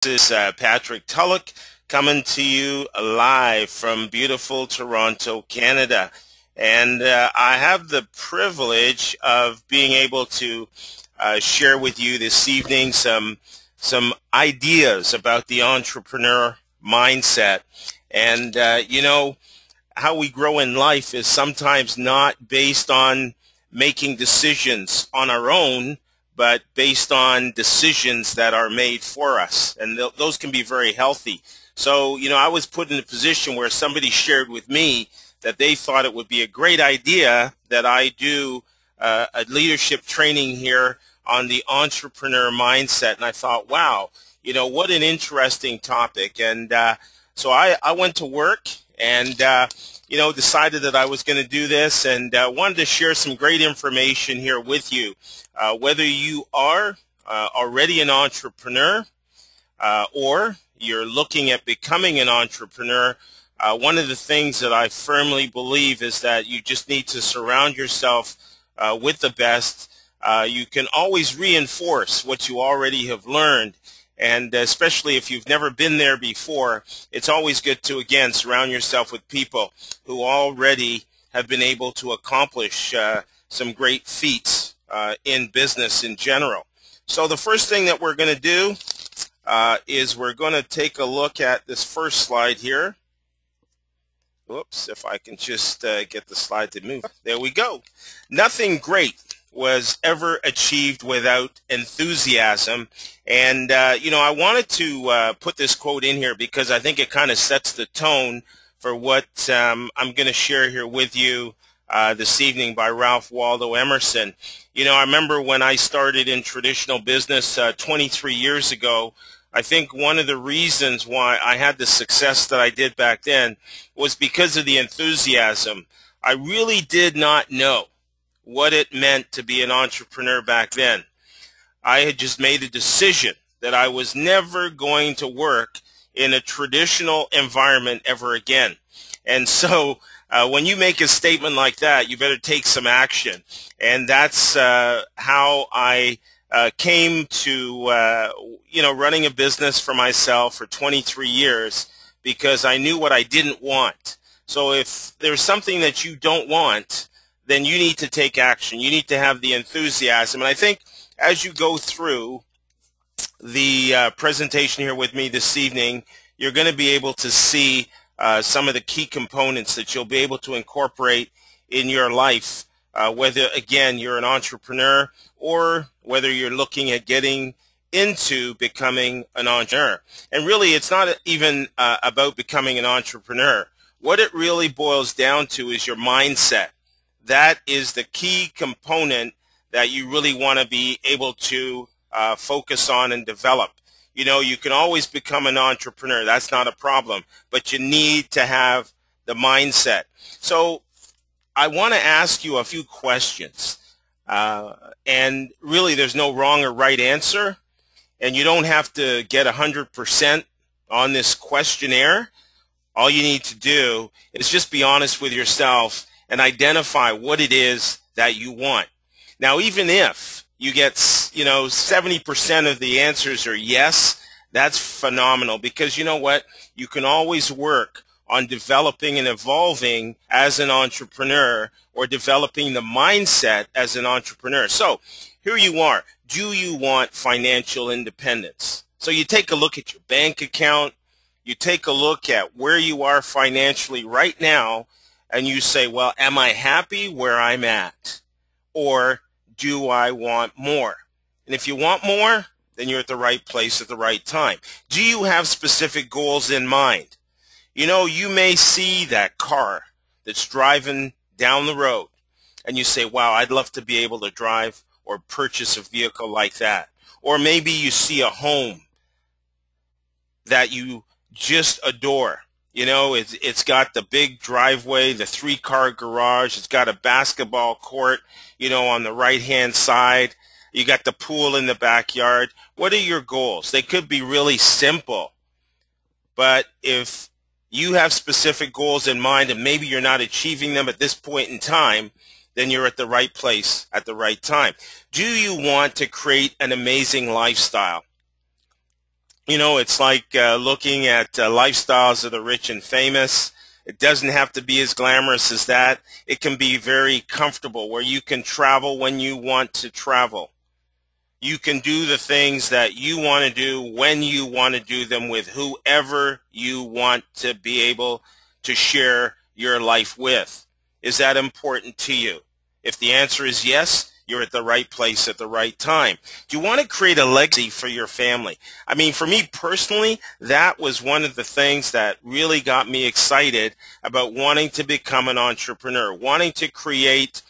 This is Patrick Tulloch coming to you live from beautiful Toronto, Canada. And I have the privilege of being able to share with you this evening some ideas about the entrepreneur mindset. And, how we grow in life is sometimes not based on making decisions on our own, but based on decisions that are made for us. And those can be very healthy. So, I was put in a position where somebody shared with me that they thought it would be a great idea that I do a leadership training here on the entrepreneur mindset. And I thought, wow, what an interesting topic. And so I went to work and decided that I was going to do this, and wanted to share some great information here with you. Whether you are already an entrepreneur or you're looking at becoming an entrepreneur, one of the things that I firmly believe is that you just need to surround yourself with the best. You can always reinforce what you already have learned. And especially if you've never been there before, it's always good to, again, surround yourself with people who already have been able to accomplish some great feats in business in general. So the first thing that we're going to do is we're going to take a look at this first slide here. Whoops, if I can just get the slide to move. There we go. Nothing great was ever achieved without enthusiasm. And, I wanted to put this quote in here because I think it kind of sets the tone for what I'm going to share here with you this evening by Ralph Waldo Emerson. I remember when I started in traditional business 23 years ago, I think one of the reasons why I had the success that I did back then was because of the enthusiasm. I really did not know what it meant to be an entrepreneur back then. I had just made a decision that I was never going to work in a traditional environment ever again. And so when you make a statement like that, you better take some action. And that's how I came to, running a business for myself for 23 years, because I knew what I didn't want. So if there's something that you don't want, then you need to take action. You need to have the enthusiasm. And I think as you go through the presentation here with me this evening, you're going to be able to see some of the key components that you'll be able to incorporate in your life, whether, again, you're an entrepreneur or whether you're looking at getting into becoming an entrepreneur. And really, it's not even about becoming an entrepreneur. What it really boils down to is your mindset. That is the key component that you really want to be able to focus on and develop. You can always become an entrepreneur. That's not a problem. But you need to have the mindset. So I want to ask you a few questions. And really, there's no wrong or right answer. And you don't have to get 100% on this questionnaire. All you need to do is just be honest with yourself and identify what it is that you want. Now, even if you get, 70% of the answers are yes, that's phenomenal, because you know what? You can always work on developing and evolving as an entrepreneur, or developing the mindset as an entrepreneur. So here you are. Do you want financial independence? So you take a look at your bank account. You take a look at where you are financially right now, and you say, well, am I happy where I'm at? Or do I want more? And if you want more, then you're at the right place at the right time. Do you have specific goals in mind? You may see that car that's driving down the road, and you say, wow, I'd love to be able to drive or purchase a vehicle like that. Or maybe you see a home that you just adore. It's got the big driveway, the 3-car garage. It's got a basketball court, on the right-hand side. You got the pool in the backyard. What are your goals? They could be really simple. But if you have specific goals in mind and maybe you're not achieving them at this point in time, then you're at the right place at the right time. Do you want to create an amazing lifestyle? It's like looking at lifestyles of the rich and famous. It doesn't have to be as glamorous as that. It can be very comfortable where you can travel when you want to travel. You can do the things that you want to do when you want to do them with whoever you want to be able to share your life with. Is that important to you? If the answer is yes, you're at the right place at the right time. Do you want to create a legacy for your family? I mean, for me personally, that was one of the things that really got me excited about wanting to become an entrepreneur, wanting to create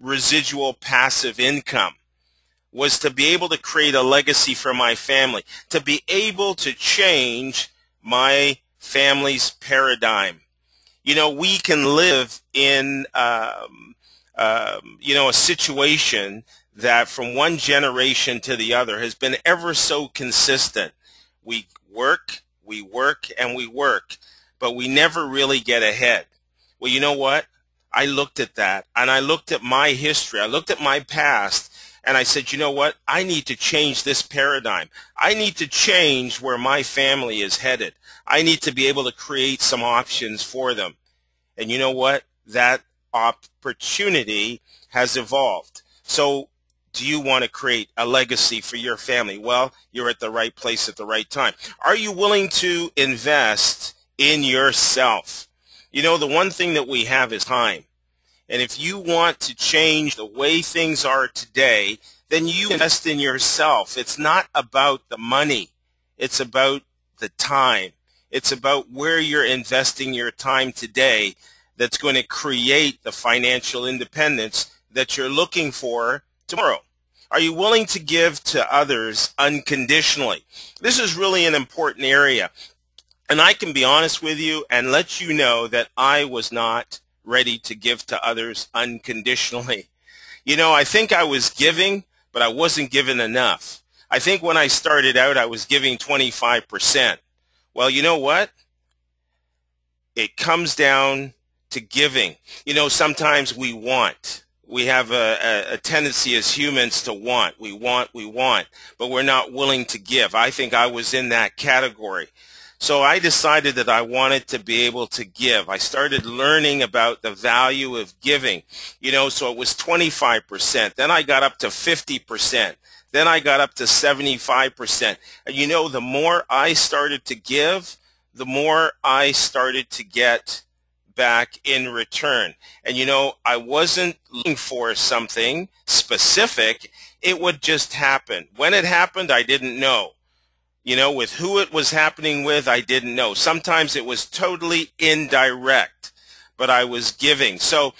residual passive income, was to be able to create a legacy for my family, to be able to change my family's paradigm. We can live in a situation that from one generation to the other has been ever so consistent. We work, and we work, but we never really get ahead. Well, you know what? I looked at that, and I looked at my history. I looked at my past, and I said, you know what? I need to change this paradigm. I need to change where my family is headed. I need to be able to create some options for them. And you know what? That opportunity has evolved. So do you want to create a legacy for your family? Well, you're at the right place at the right time. Are you willing to invest in yourself? The one thing that we have is time. And if you want to change the way things are today, then you invest in yourself. It's not about the money. It's about the time. It's about where you're investing your time today that's going to create the financial independence that you're looking for tomorrow. Are you willing to give to others unconditionally? This is really an important area. And I can be honest with you and let you know that I was not ready to give to others unconditionally. I think I was giving, but I wasn't giving enough. I think when I started out, I was giving 25%. Well, you know what? It comes down to giving. Sometimes we want. We have a tendency as humans to want. We want, but we're not willing to give. I think I was in that category. So I decided that I wanted to be able to give. I started learning about the value of giving. So it was 25%. Then I got up to 50%. Then I got up to 75%. And the more I started to give, the more I started to get back in return. And I wasn't looking for something specific. It would just happen. When it happened, I didn't know. With who it was happening with, I didn't know. Sometimes it was totally indirect, but I was giving. So,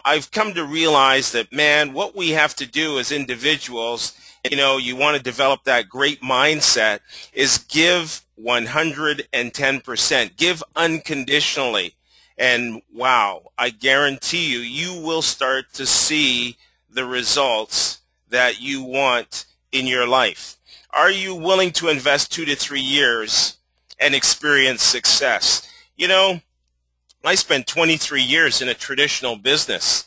I've come to realize that, man, what we have to do as individuals, you want to develop that great mindset, is give 110%. Give unconditionally. And wow, I guarantee you, you will start to see the results that you want in your life. Are you willing to invest 2 to 3 years and experience success? I spent 23 years in a traditional business,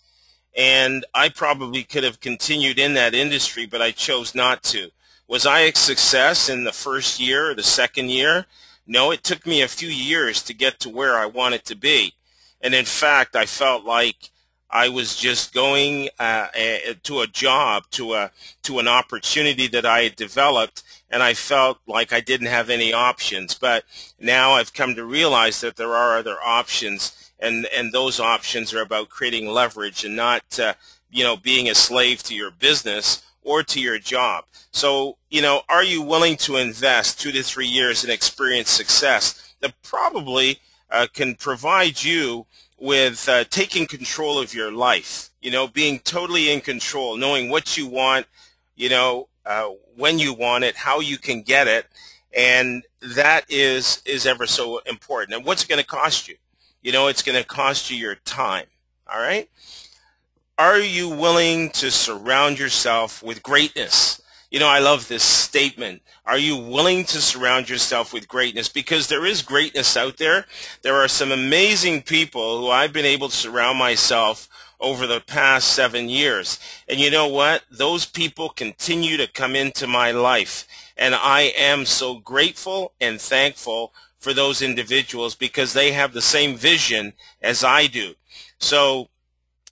and I probably could have continued in that industry, but I chose not to. Was I a success in the first year or the second year? No, it took me a few years to get to where I wanted to be. And in fact, I felt like I was just going to a job, to an opportunity that I had developed, and I felt like I didn't have any options. But now I've come to realize that there are other options, and those options are about creating leverage and not being a slave to your business or to your job. So, are you willing to invest 2 to 3 years and experience success that probably can provide you with taking control of your life, being totally in control, knowing what you want, when you want it, how you can get it, and that is ever so important. And what's it going to cost you? It's going to cost you your time, all right? Are you willing to surround yourself with greatness? I love this statement. Are you willing to surround yourself with greatness? Because there is greatness out there. There are some amazing people who I've been able to surround myself over the past 7 years. And you know what? Those people continue to come into my life. And I am so grateful and thankful for those individuals because they have the same vision as I do. So,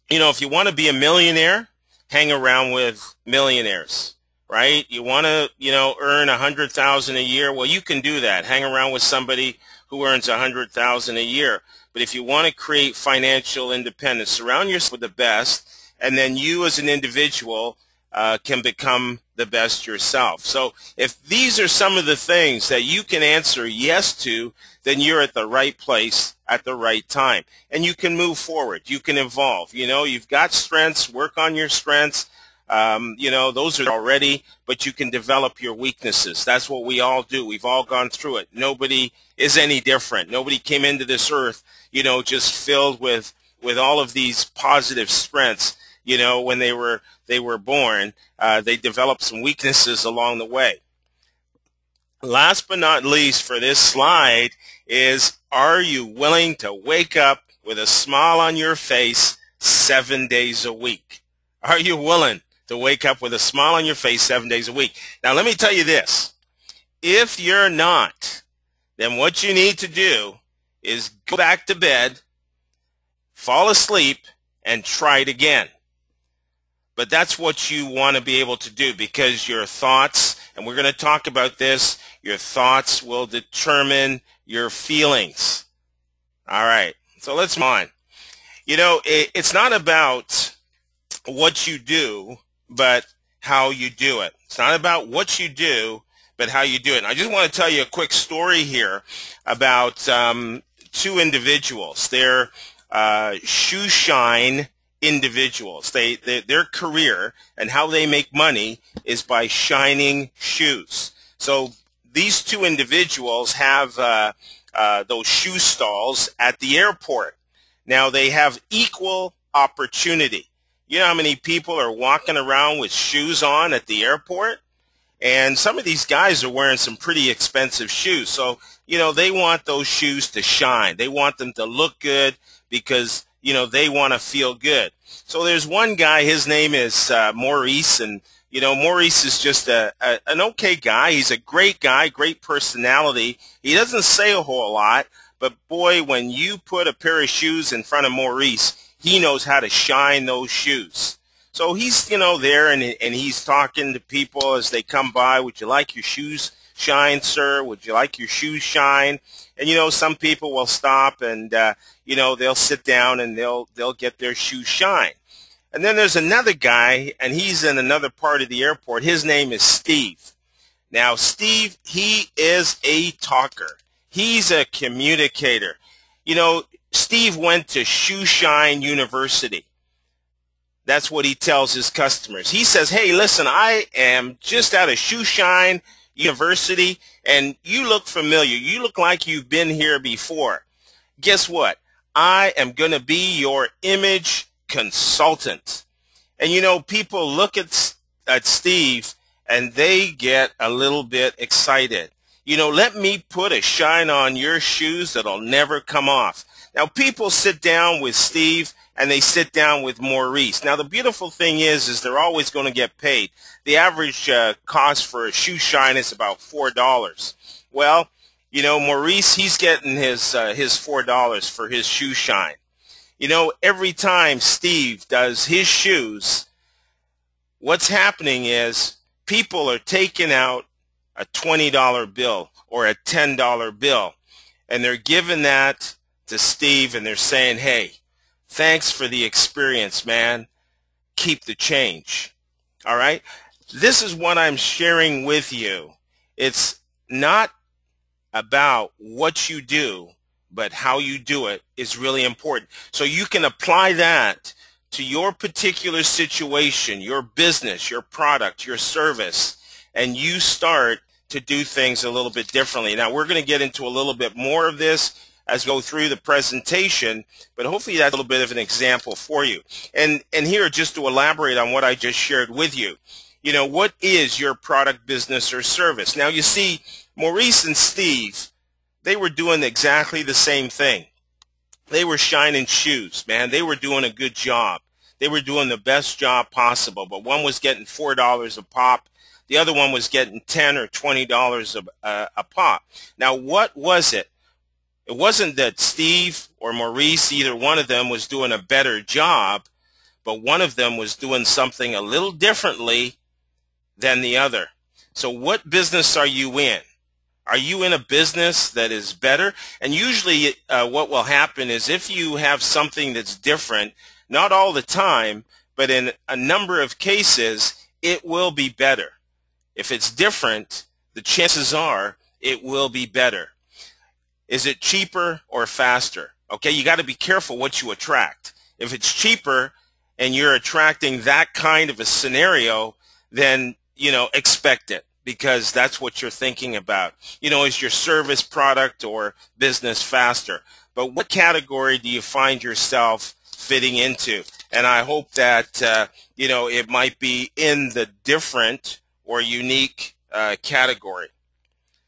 you know, if you want to be a millionaire, hang around with millionaires, right? You want to, you know, earn 100,000 a year. Well, you can do that. Hang around with somebody who earns 100,000 a year. But if you want to create financial independence, surround yourself with the best, and then you as an individual can become the best yourself. So if these are some of the things that you can answer yes to, then you're at the right place at the right time. And you can move forward. You can evolve. You know, you've got strengths. Work on your strengths. You know, those are already, but you can develop your weaknesses. That's what we all do. We've all gone through it. Nobody is any different. Nobody came into this earth, you know, just filled with all of these positive strengths. You know, when they were born, they developed some weaknesses along the way. Last but not least for this slide is, are you willing to wake up with a smile on your face 7 days a week? Are you willing to wake up with a smile on your face 7 days a week? Now, let me tell you this. If you're not, then what you need to do is go back to bed, fall asleep, and try it again. But that's what you want to be able to do, because your thoughts, and we're going to talk about this, your thoughts will determine your feelings. All right, so let's move on. You know, it's not about what you do, but how you do it. It's not about what you do, but how you do it. And I just want to tell you a quick story here about two individuals. They're shoe shine individuals. Their career and how they make money is by shining shoes. So these two individuals have those shoe stalls at the airport. Now they have equal opportunity. You know how many people are walking around with shoes on at the airport? And some of these guys are wearing some pretty expensive shoes. So, you know, they want those shoes to shine. They want them to look good because, you know, they want to feel good. So there's one guy, his name is Maurice, and, you know, Maurice is just an okay guy. He's a great guy, great personality. He doesn't say a whole lot, but boy, when you put a pair of shoes in front of Maurice, he knows how to shine those shoes. So he's, you know, there and he's talking to people as they come by. Would you like your shoes shine, sir? Would you like your shoes shine? And, you know, some people will stop and, you know, they'll sit down and they'll get their shoes shine. And then there's another guy, and he's in another part of the airport. His name is Steve. Now, Steve, he is a talker. He's a communicator. You know, Steve went to Shoe Shine University. That's what he tells his customers. He says, hey, listen, I am just out of Shoe Shine University, and you look familiar. You look like you've been here before. Guess what? I am going to be your image consultant. And, you know, people look at Steve, and they get a little bit excited. You know, let me put a shine on your shoes that'll never come off. Now, people sit down with Steve, and they sit down with Maurice. Now, the beautiful thing is they're always going to get paid. The average cost for a shoe shine is about $4. Well, you know, Maurice, he's getting his $4 for his shoe shine. You know, every time Steve does his shoes, what's happening is people are taking out a $20 bill or a $10 bill, and they're giving that to Steve, and they're saying, hey, thanks for the experience, man. Keep the change. All right? This is what I'm sharing with you. It's not about what you do, but how you do it is really important. So you can apply that to your particular situation, your business, your product, your service, and you start to do things a little bit differently. Now, we're going to get into a little bit more of this as we go through the presentation, but hopefully that's a little bit of an example for you. And here, just to elaborate on what I just shared with you, you know, what is your product, business, or service? Now, you see, Maurice and Steve, they were doing exactly the same thing. They were shining shoes, man. They were doing a good job. They were doing the best job possible, but one was getting $4 a pop. The other one was getting $10 or $20 a pop. Now, what was it? It wasn't that Steve or Maurice, either one of them, was doing a better job, but one of them was doing something a little differently than the other. So what business are you in? Are you in a business that is better? And usually what will happen is if you have something that's different, not all the time, but in a number of cases, it will be better. If it's different, the chances are it will be better. Is it cheaper or faster? Okay, you got to be careful what you attract. If it's cheaper and you're attracting that kind of a scenario, then, expect it, because that's what you're thinking about. Is your service, product, or business faster? But what category do you find yourself fitting into? And I hope that, it might be in the different or unique category.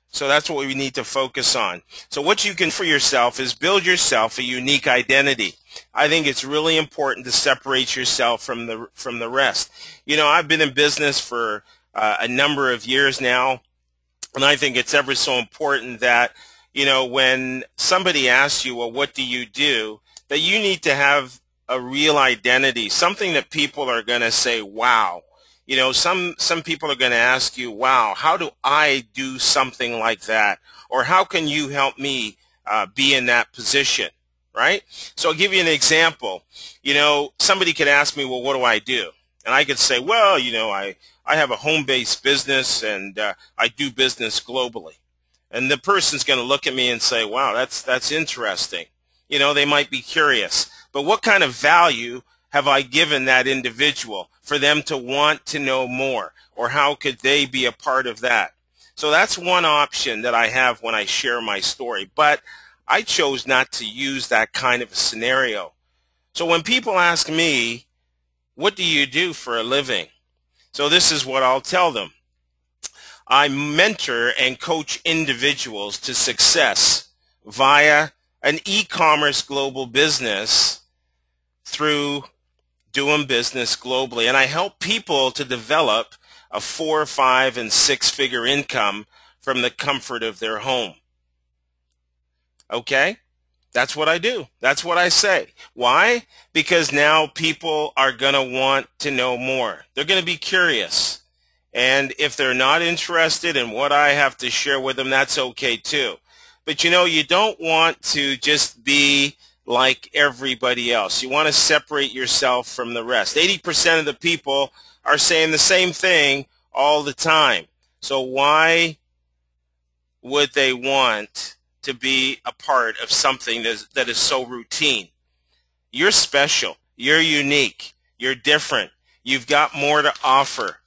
So that's what we need to focus on. So what you can for yourself is build yourself a unique identity. I think it's really important to separate yourself from the rest. I've been in business for a number of years now, and I think it's ever so important that, when somebody asks you, well, what do you do, that you need to have a real identity, something that people are going to say, wow. Some people are going to ask you, wow, how do I do something like that? Or how can you help me be in that position, right? So I'll give you an example. Somebody could ask me, well, what do I do? And I could say, well, I have a home-based business and I do business globally. And the person's going to look at me and say, wow, that's interesting. They might be curious. But what kind of value have I given that individual for them to want to know more? Or how could they be a part of that? So that's one option that I have when I share my story. But I chose not to use that kind of a scenario. So when people ask me, what do you do for a living? So this is what I'll tell them. I mentor and coach individuals to success via an e-commerce global business through doing business globally. And I help people to develop a 4-, 5-, and 6-figure income from the comfort of their home. Okay? That's what I do. That's what I say. Why? Because now people are going to want to know more. They're going to be curious. And if they're not interested in what I have to share with them, that's okay too. But you don't want to just be like everybody else. You want to separate yourself from the rest. 80% of the people are saying the same thing all the time. So why would they want to be a part of something that is so routine? You're special. You're unique. You're different. You've got more to offer.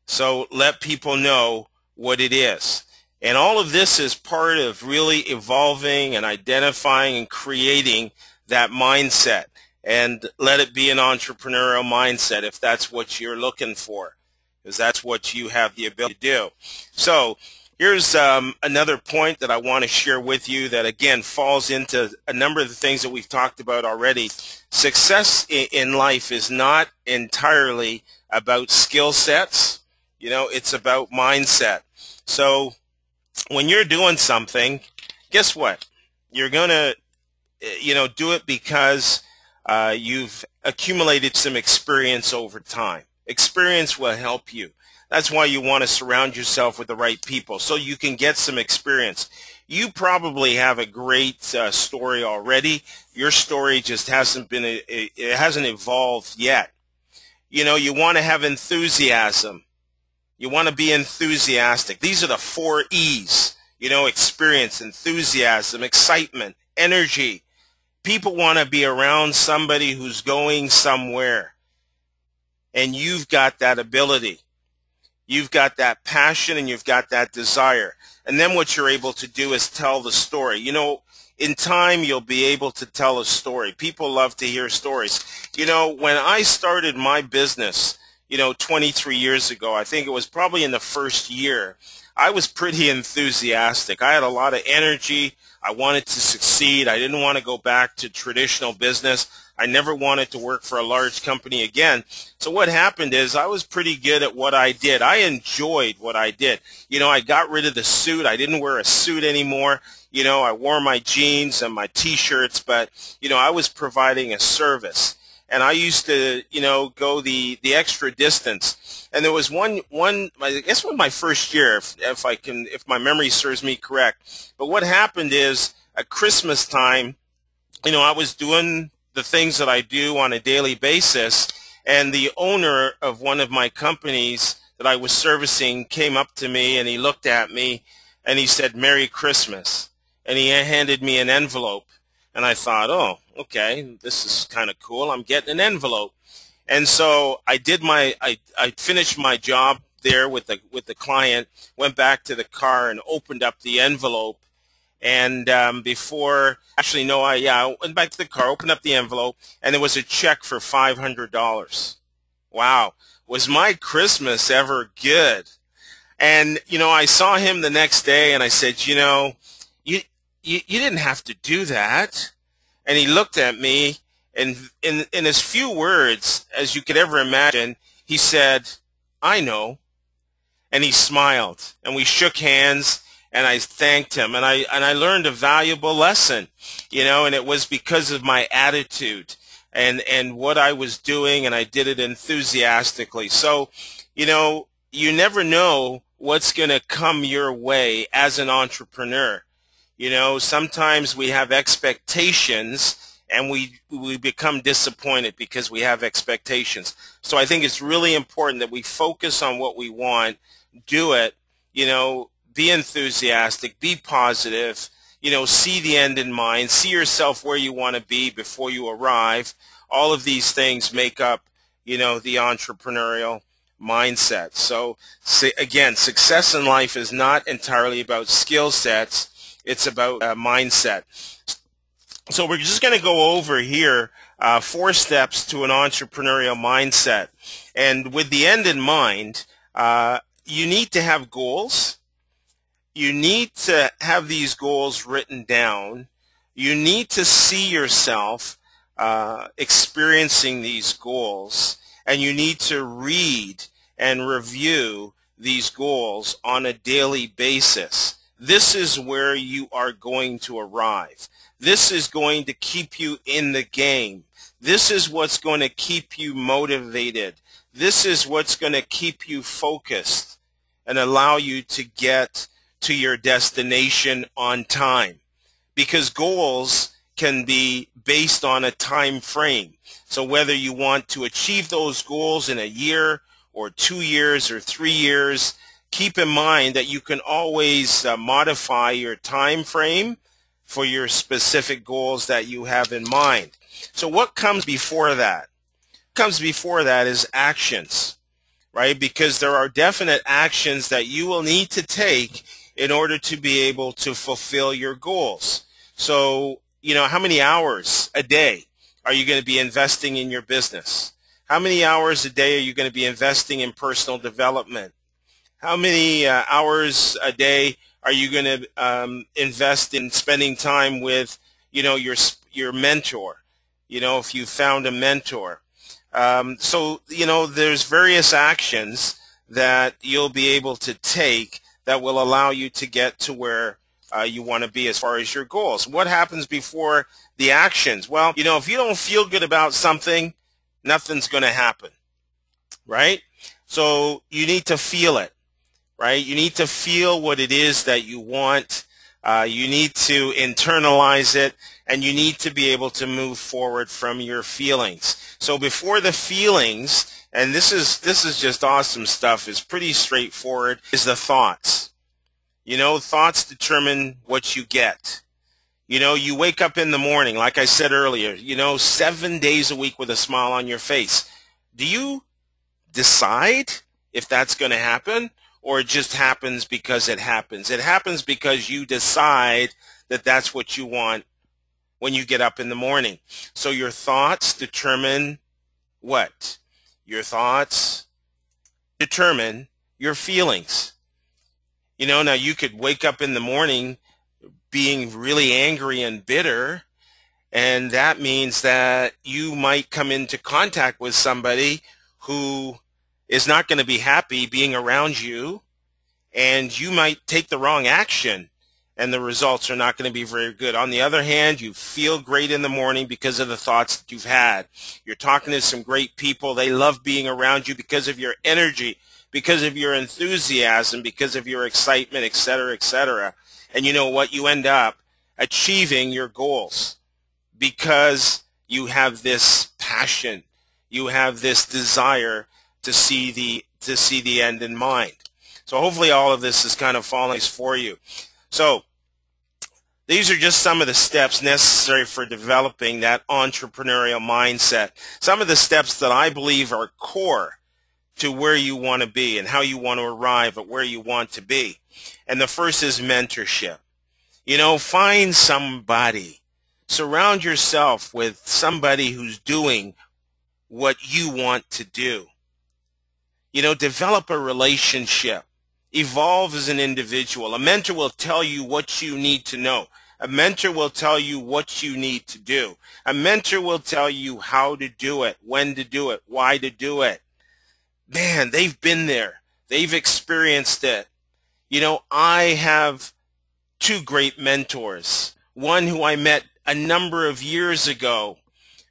So let people know what it is. And all of this is part of really evolving and identifying and creating that mindset. And let it be an entrepreneurial mindset if that's what you're looking for, because that's what you have the ability to do. So here's another point that I want to share with you that, again, falls into a number of the things that we've talked about already. Success in life is not entirely about skill sets. It's about mindset. So when you're doing something, guess what? You're going to, do it because you've accumulated some experience over time. Experience will help you. That's why you want to surround yourself with the right people, so you can get some experience. You probably have a great story already. Your story just hasn't evolved yet. You want to have enthusiasm. You want to be enthusiastic. These are the 4 E's, experience, enthusiasm, excitement, energy. People want to be around somebody who's going somewhere, and you've got that ability. You've got that passion and you've got that desire. And then what you're able to do is tell the story. In time, you'll be able to tell a story. People love to hear stories. When I started my business, 23 years ago, I think it was probably in the first year, I was pretty enthusiastic. I had a lot of energy. I wanted to succeed. I didn't want to go back to traditional business. I never wanted to work for a large company again. So what happened is I was pretty good at what I did. I enjoyed what I did. I got rid of the suit. I didn't wear a suit anymore. I wore my jeans and my T-shirts, but, I was providing a service. And I used to, go the extra distance. And there was one, I guess it was my first year, if my memory serves me correct. But what happened is at Christmas time, I was doing the things that I do on a daily basis, and the owner of one of my companies that I was servicing came up to me and he looked at me and he said, "Merry Christmas." And he handed me an envelope. And I thought, oh, okay, this is kind of cool. I'm getting an envelope. And so I finished my job there with the client, went back to the car and opened up the envelope. And I went back to the car, opened up the envelope, and there was a check for $500. Wow. Was my Christmas ever good? And, I saw him the next day and I said, you didn't have to do that. And he looked at me, and in as few words as you could ever imagine, he said, "I know." And he smiled, and we shook hands, and I thanked him, and I learned a valuable lesson, and it was because of my attitude and what I was doing, and I did it enthusiastically. So, you never know what's going to come your way as an entrepreneur. Sometimes we have expectations and we become disappointed because we have expectations. So I think it's really important that we focus on what we want, do it, be enthusiastic, be positive, see the end in mind, see yourself where you want to be before you arrive. All of these things make up, the entrepreneurial mindset. So again, success in life is not entirely about skill sets. It's about mindset. So we're just going to go over here 4 steps to an entrepreneurial mindset. And with the end in mind, you need to have goals. You need to have these goals written down. You need to see yourself experiencing these goals. And you need to read and review these goals on a daily basis. This is where you are going to arrive. This is going to keep you in the game. This is what's going to keep you motivated. This is what's going to keep you focused and allow you to get to your destination on time. Because goals can be based on a time frame. So whether you want to achieve those goals in a year or 2 years or 3 years, keep in mind that you can always modify your time frame for your specific goals that you have in mind. So what comes before that? What comes before that is actions, right? Because there are definite actions that you will need to take in order to be able to fulfill your goals. So, how many hours a day are you going to be investing in your business? How many hours a day are you going to be investing in personal development? How many hours a day are you going to invest in spending time with, your mentor? If you found a mentor. So, there's various actions that you'll be able to take that will allow you to get to where you want to be as far as your goals. What happens before the actions? Well, if you don't feel good about something, nothing's going to happen, right? So you need to feel it. Right? You need to feel what it is that you want. You need to internalize it, and you need to be able to move forward from your feelings. So before the feelings, and this is just awesome stuff, it's pretty straightforward, is the thoughts. Thoughts determine what you get. You wake up in the morning, like I said earlier, 7 days a week with a smile on your face. Do you decide if that's going to happen? Or it just happens because it happens? It happens because you decide that that's what you want when you get up in the morning. So your thoughts determine what? Your thoughts determine your feelings. Now you could wake up in the morning being really angry and bitter, And that means that you might come into contact with somebody who is not going to be happy being around you, and you might take the wrong action, and the results are not going to be very good. On the other hand, you feel great in the morning because of the thoughts that you've had. You're talking to some great people. They love being around you because of your energy, because of your enthusiasm, because of your excitement, et cetera, et cetera. And you know what? You end up achieving your goals because you have this passion. You have this desire to see the end in mind. So hopefully all of this is kind of falling for you. So these are just some of the steps necessary for developing that entrepreneurial mindset. Some of the steps that I believe are core to where you want to be and how you want to arrive at where you want to be. And the first is mentorship. You know, find somebody. Surround yourself with somebody who's doing what you want to do. You know, develop a relationship. Evolve as an individual. A mentor will tell you what you need to know. A mentor will tell you what you need to do. A mentor will tell you how to do it, when to do it, why to do it. Man, they've been there. They've experienced it. You know, I have two great mentors. One who I met a number of years ago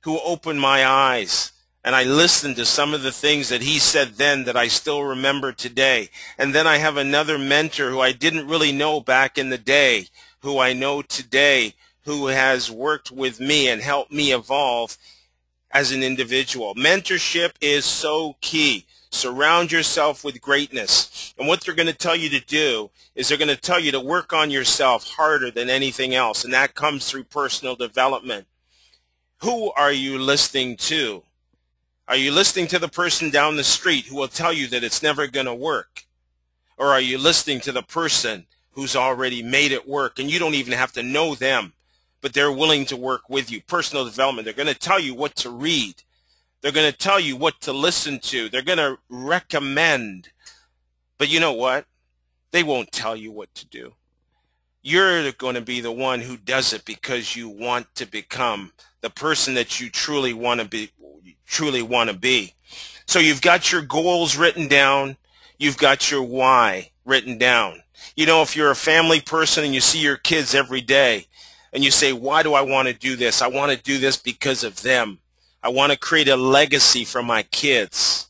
who opened my eyes. And I listened to some of the things that he said then that I still remember today. And then I have another mentor who I didn't really know back in the day, who I know today, who has worked with me and helped me evolve as an individual. Mentorship is so key. Surround yourself with greatness. And what they're going to tell you to do is they're going to tell you to work on yourself harder than anything else. And that comes through personal development. Who are you listening to? Are you listening to the person down the street who will tell you that it's never going to work? Or are you listening to the person who's already made it work and you don't even have to know them, but they're willing to work with you? Personal development. They're going to tell you what to read. They're going to tell you what to listen to. They're going to recommend. But you know what? They won't tell you what to do. You're going to be the one who does it because you want to become the person that you truly want to be. So you've got your goals written down. You've got your why written down. You know, if you're a family person and you see your kids every day and you say, why do I want to do this? I want to do this because of them. I want to create a legacy for my kids.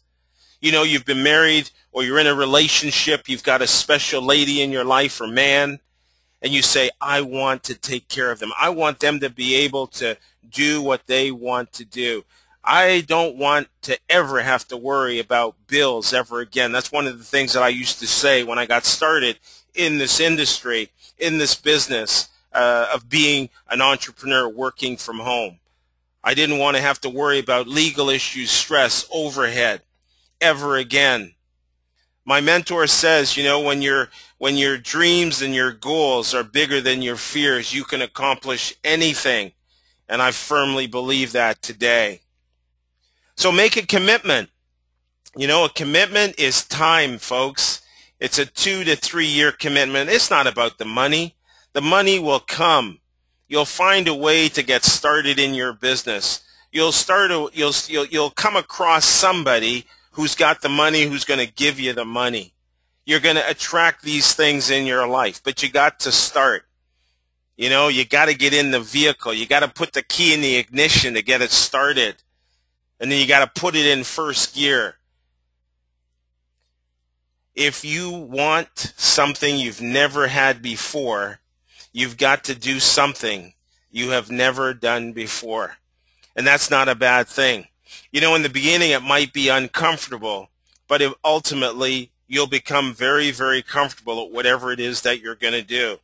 You know, you've been married or you're in a relationship. You've got a special lady in your life or man. And you say, I want to take care of them. I want them to be able to do what they want to do. I don't want to ever have to worry about bills ever again. That's one of the things that I used to say when I got started in this industry, in this business of being an entrepreneur working from home. I didn't want to have to worry about legal issues, stress, overhead ever again. My mentor says, you know, when your dreams and your goals are bigger than your fears, you can accomplish anything. And I firmly believe that today. So make a commitment. You know, a commitment is time, folks. It's a 2 to 3 year commitment. It's not about the money. The money will come. You'll find a way to get started in your business. You'll come across somebody who's got the money, who's going to give you the money. You're going to attract these things in your life, but you got to start. You know, you got to get in the vehicle. You got to put the key in the ignition to get it started. And then you got to put it in first gear. If you want something you've never had before, you've got to do something you have never done before. And that's not a bad thing. You know, in the beginning, it might be uncomfortable, but ultimately, you'll become very, very comfortable at whatever it is that you're going to do.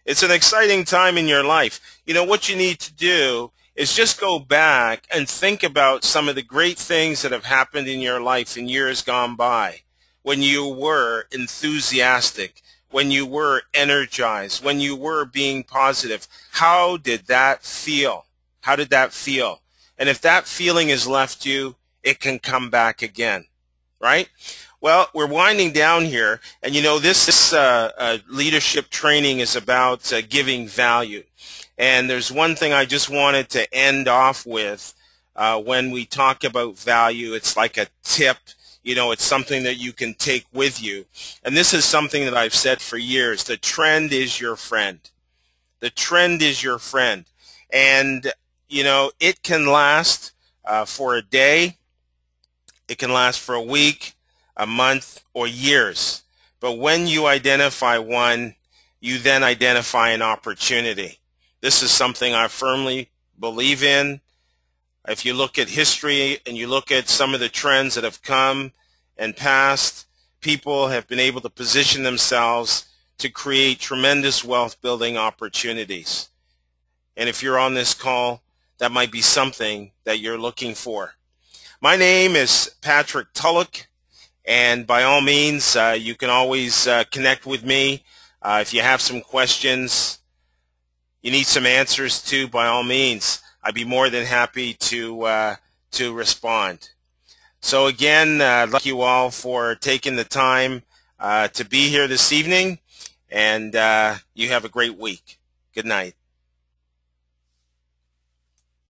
It's an exciting time in your life. You know, what you need to do is just go back and think about some of the great things that have happened in your life in years gone by, when you were enthusiastic, when you were energized, when you were being positive. How did that feel? How did that feel? And if that feeling has left you, it can come back again, right? Well, we're winding down here, and this leadership training is about giving value. And there's one thing I just wanted to end off with. When we talk about value, it's like a tip. It's something that you can take with you. And this is something that I've said for years. The trend is your friend. The trend is your friend. And, it can last for a day. It can last for a week, a month, or years. But when you identify one, you then identify an opportunity. This is something I firmly believe in. If you look at history and you look at some of the trends that have come and passed, people have been able to position themselves to create tremendous wealth building opportunities. And if you're on this call, that might be something that you're looking for. My name is Patrick Tulloch, and by all means, you can always connect with me. If you have some questions you need some answers to, by all means, I'd be more than happy to respond. So again, thank you all for taking the time to be here this evening, and you have a great week. Good night.